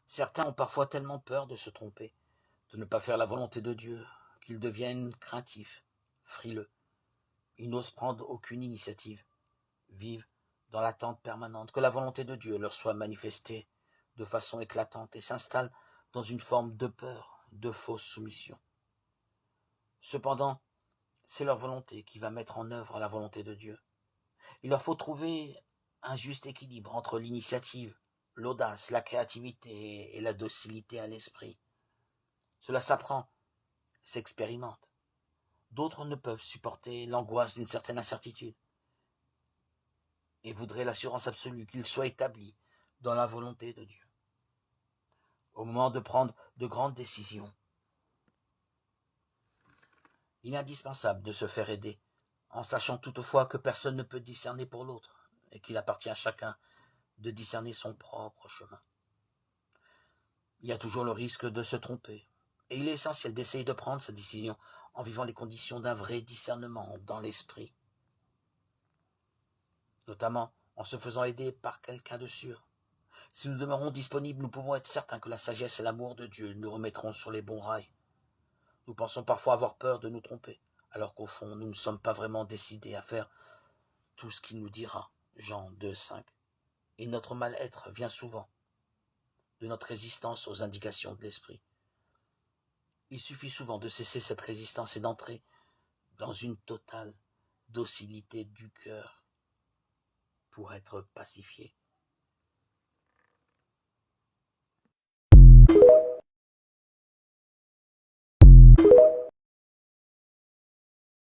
Certains ont parfois tellement peur de se tromper, de ne pas faire la volonté de Dieu, qu'ils deviennent craintifs, frileux. Ils n'osent prendre aucune initiative, vivent dans l'attente permanente que la volonté de Dieu leur soit manifestée de façon éclatante et s'installent dans une forme de peur, de fausse soumission. Cependant, c'est leur volonté qui va mettre en œuvre la volonté de Dieu. Il leur faut trouver un juste équilibre entre l'initiative, l'audace, la créativité et la docilité à l'esprit. Cela s'apprend, s'expérimente. D'autres ne peuvent supporter l'angoisse d'une certaine incertitude et voudraient l'assurance absolue qu'il soit établi dans la volonté de Dieu. Au moment de prendre de grandes décisions, il est indispensable de se faire aider, en sachant toutefois que personne ne peut discerner pour l'autre et qu'il appartient à chacun de discerner son propre chemin. Il y a toujours le risque de se tromper, et il est essentiel d'essayer de prendre sa décision en vivant les conditions d'un vrai discernement dans l'esprit, notamment en se faisant aider par quelqu'un de sûr. Si nous demeurons disponibles, nous pouvons être certains que la sagesse et l'amour de Dieu nous remettront sur les bons rails. Nous pensons parfois avoir peur de nous tromper, alors qu'au fond, nous ne sommes pas vraiment décidés à faire tout ce qu'il nous dira. Jean 2, 5. Et notre mal-être vient souvent de notre résistance aux indications de l'esprit. Il suffit souvent de cesser cette résistance et d'entrer dans une totale docilité du cœur pour être pacifié